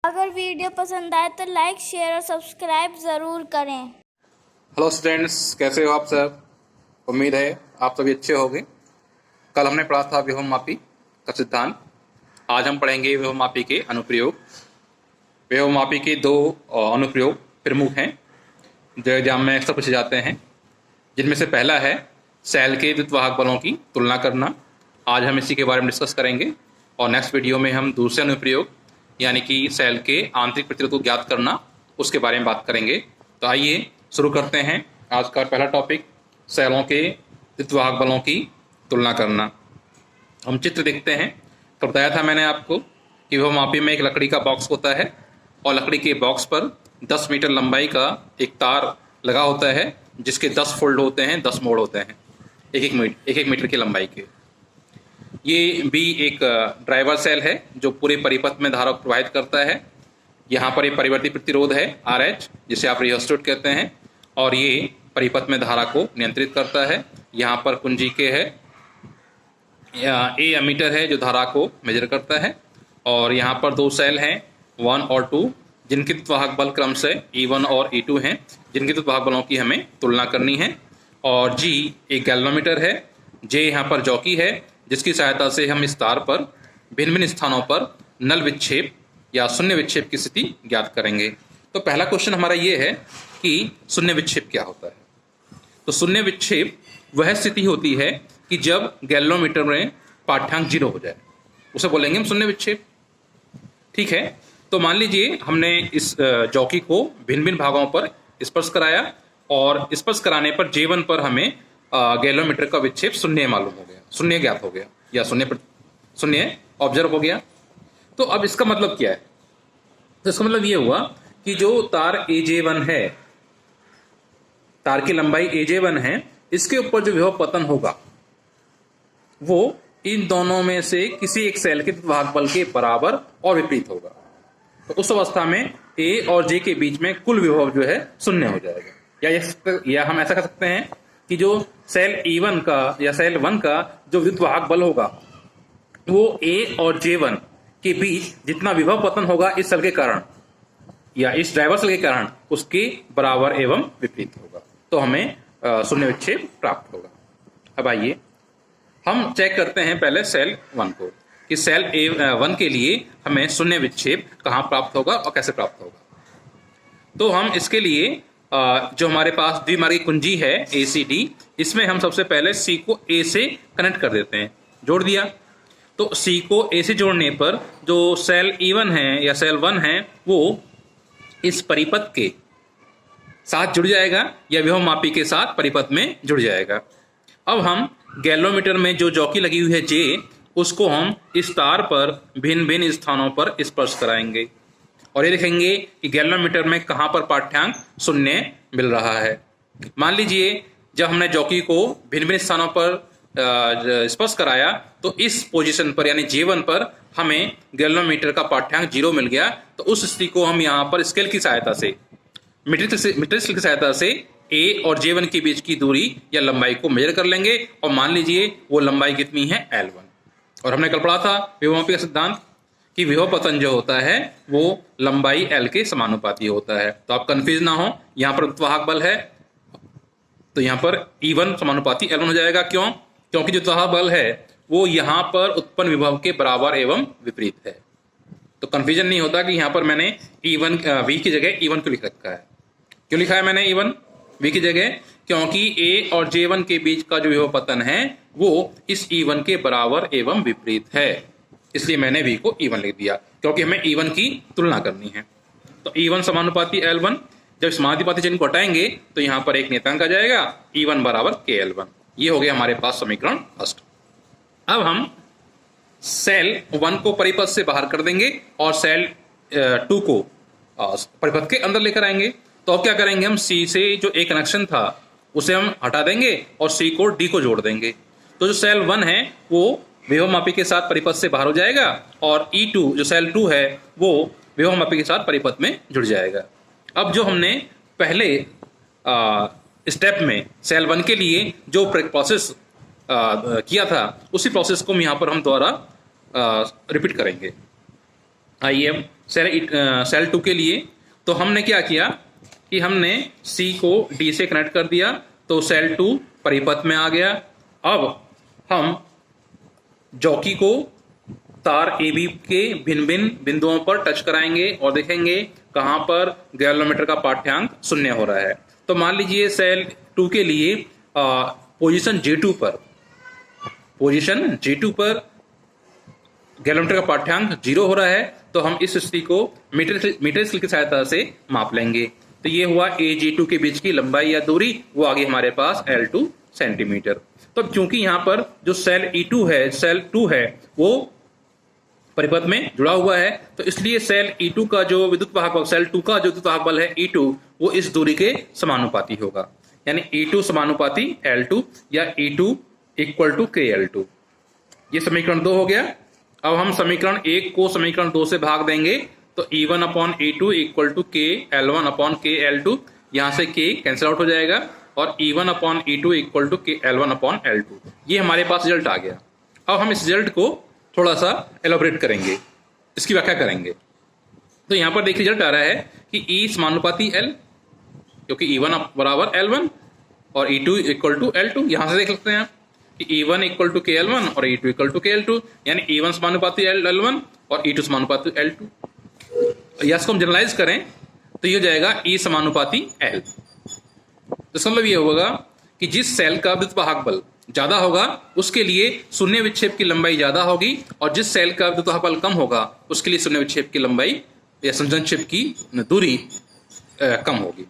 अगर वीडियो पसंद आए तो लाइक शेयर और सब्सक्राइब ज़रूर करें। हेलो स्टूडेंट्स, कैसे हो आप सब। उम्मीद है आप सभी अच्छे होंगे। कल हमने पढ़ा था विभव मापी का सिद्धांत। आज हम पढ़ेंगे विभव मापी के अनुप्रयोग। विभव मापी के दो अनुप्रयोग प्रमुख हैं जो एग्जाम में अक्सर पूछे जाते हैं, जिनमें से पहला है सेल के द्वित्ववाहक बलों की तुलना करना। आज हम इसी के बारे में डिस्कस करेंगे और नेक्स्ट वीडियो में हम दूसरे अनुप्रयोग यानी कि सेल के आंतरिक प्रतिरोध को ज्ञात करना उसके बारे में बात करेंगे। तो आइए शुरू करते हैं आज का पहला टॉपिक, सेलों के द्वित्ववाहक बलों की तुलना करना। हम चित्र देखते हैं। तो बताया था मैंने आपको कि विभव मापी में एक लकड़ी का बॉक्स होता है और लकड़ी के बॉक्स पर 10 मीटर लंबाई का एक तार लगा होता है जिसके 10 फोल्ड होते हैं, 10 मोड़ होते हैं, एक एक मीटर की लंबाई के। ये भी एक ड्राइवर सेल है जो पूरे परिपथ में धारा को प्रवाहित करता है। यहाँ पर एक परिवर्ती प्रतिरोध है RH, जिसे आप रियोस्टेट कहते हैं, और ये परिपथ में धारा को नियंत्रित करता है। यहाँ पर कुंजी के है, A एमीटर है जो धारा को मेजर करता है, और यहाँ पर दो सेल हैं 1 और 2 जिनके द्वित्ववाहक बल क्रम से E1 और E2 हैं, जिनके द्वित्ववाहक बलों की हमें तुलना करनी है। और G एक गैल्वेनोमीटर है, J यहाँ पर जॉकी है जिसकी सहायता से हम इस तार पर भिन्न भिन्न स्थानों पर नल विक्षेप या शून्य विक्षेप की स्थिति ज्ञात करेंगे। तो पहला क्वेश्चन हमारा ये है कि शून्य विक्षेप क्या होता है। तो शून्य विक्षेप वह स्थिति होती है कि जब गैल्वेनोमीटर में पाठ्यांक 0 हो जाए, उसे बोलेंगे हम शून्य विक्षेप। ठीक है, तो मान लीजिए हमने इस जॉकी को भिन्न भिन्न भागों पर स्पर्श कराया और स्पर्श कराने पर J1 पर हमें गैल्वेनोमीटर का विक्षेप शून्य मालूम हो गया, शून्य ज्ञात हो गया या शून्य ऑब्जर्व हो गया। तो अब इसका मतलब क्या है? तो इसका मतलब ये हुआ कि जो तार AJ1 है, तार की लंबाई AJ1 है, इसके ऊपर जो विभव पतन होगा वो इन दोनों में से किसी एक सेल के द्वित्ववाहक बल के बराबर और विपरीत होगा। तो उस अवस्था में A और J के बीच में कुल विभव जो है शून्य हो जाएगा। या हम ऐसा कर सकते हैं कि जो सेल E1 का या सेल 1 का जो विद्युतवाहक बल होगा वो A और J1 के बीच जितना विभव पतन होगा इस सेल के कारण या इस ड्राइवर सेल के कारण उसके बराबर एवं विपरीत होगा। तो हमें शून्य विक्षेप प्राप्त होगा। अब आइए हम चेक करते हैं पहले सेल 1 को कि सेल A1 के लिए हमें शून्य विक्षेप कहाँ प्राप्त होगा और कैसे प्राप्त होगा। तो हम इसके लिए जो हमारे पास द्विमार्गी कुंजी है ACD, इसमें हम सबसे पहले C को A से कनेक्ट कर देते हैं। जोड़ दिया तो C को A से जोड़ने पर जो सेल E1 है या सेल 1 है वो इस परिपथ के साथ जुड़ जाएगा या विभव मापी के साथ परिपथ में जुड़ जाएगा। अब हम गैल्वेनोमीटर में जो जॉकी लगी हुई है J, उसको हम इस तार पर भिन्न भिन्न स्थानों पर स्पर्श कराएंगे और ये देखेंगे कि गैल्वेनोमीटर में कहाँ पर पाठ्यांक शून्य मिल रहा है। मान लीजिए जब हमने जॉकी को भिन्न भिन्न स्थानों पर स्पर्श कराया तो इस पोजीशन पर यानी J1 पर हमें गैल्वेनोमीटर का पाठ्यांक 0 मिल गया। तो उस स्थिति को हम यहाँ पर स्केल की सहायता से मीट्रिक स्केल की सहायता से A और J1 के बीच की दूरी या लंबाई को मेजर कर लेंगे और मान लीजिए वो लंबाई कितनी है L1। और हमने कल पढ़ा था विभव मापी का सिद्धांत कि विभव पतन जो होता है वो लंबाई L के समानुपाती होता है। तो आप कंफ्यूज ना हो, यहाँ पर द्वित्ववाहक बल है तो यहाँ पर E1 समानुपाती L1 हो जाएगा। क्यों? क्योंकि जो द्वित्ववाहक बल है वो यहाँ पर उत्पन्न विभव के बराबर एवं विपरीत है। तो कंफ्यूजन नहीं होता कि यहाँ पर मैंने E1 V की जगह E1 क्यों लिख रखा है। क्यों लिखा है मैंने E1 V की जगह? क्योंकि A और J1 के बीच का जो विभव पतन है वो इस E1 के बराबर एवं विपरीत है, इसलिए मैंने V को E1 लिख दिया क्योंकि हमें E1 की तुलना करनी है। तो E1 समानुपाती L1, जब समानुपाती चिन्ह को हटाएंगे तो यहाँ पर एक नियतांक आ जाएगा E1 बराबर KL1। ये हो गया हमारे पास समीकरण फर्स्ट। अब हम सेल 1 को परिपथ से बाहर कर देंगे और सेल 2 को परिपथ के अंदर लेकर आएंगे। तो अब क्या करेंगे, हम C से जो एक कनेक्शन था उसे हम हटा देंगे और C को D को जोड़ देंगे। तो जो सेल 1 है वो विभव मापी के साथ परिपथ से बाहर हो जाएगा और E2 जो सेल 2 है वो विभव मापी के साथ परिपथ में जुड़ जाएगा। अब जो हमने पहले स्टेप में सेल 1 के लिए जो प्रोसेस किया था उसी प्रोसेस को यहाँ पर हम दोबारा रिपीट करेंगे। आइए हम सेल 2 के लिए, तो हमने क्या किया कि हमने C को D से कनेक्ट कर दिया, तो सेल 2 परिपथ में आ गया। अब हम जॉकी को तार AB के भिन्न भिन्न बिंदुओं पर टच कराएंगे और देखेंगे कहां पर गैल्वेनोमीटर का पाठ्यांक 0 हो रहा है। तो मान लीजिए सेल 2 के लिए पोजीशन J2 पर गैल्वेनोमीटर का पाठ्यांक 0 हो रहा है, तो हम इस स्थिति को मीटर स्केल की सहायता से माप लेंगे। तो ये हुआ AJ2 के बीच की लंबाई या दूरी, वो आ गई हमारे पास L2 सेंटीमीटर। तो क्योंकि यहाँ पर जो सेल सेल 2 है वो परिपथ में जुड़ा हुआ है, तो इसलिए सेल E2 का जो विद्युत वाहक बल, सेल 2 का जो विद्युत वाहक बल है E2, वो इस दूरी के समानुपाती होगा, यानी E2 समानुपाती L2 या E2 इक्वल टू KL2। ये समीकरण 2 हो गया। अब हम समीकरण 1 को समीकरण 2 से भाग देंगे, तो E1 upon E2 equal to KL1 upon KL2, यहां से K कैंसिल आउट हो जाएगा, और E1 upon E2 equal to KL1 upon L2। ये हमारे पास रिजल्ट आ गया। अब हम इस रिजल्ट को थोड़ा सा एलोबरेट करेंगे, इसकी व्याख्या करेंगे। तो यहां पर देखिए रिजल्ट आ रहा है कि E समानुपाती L, क्योंकि E1 बराबर L1 और E2 इक्वल टू L2। यहां से देख सकते हैं कि E1 इक्वल टू KL1 और E2 इक्वल टू KL2, यानी E1 समानुपाती L1 और E2 समानुपाती L2। या इसको हम जनरलाइज करें तो ये हो जाएगा E समानुपाती L। तो इसका मतलब ये होगा कि जिस सेल का विद्युत वाहक बल ज्यादा होगा उसके लिए शून्य विक्षेप की लंबाई ज्यादा होगी, और जिस सेल का विद्युत वाहक बल कम होगा उसके लिए शून्य विक्षेप की लंबाई या संयोजन क्षेत्र की दूरी कम होगी।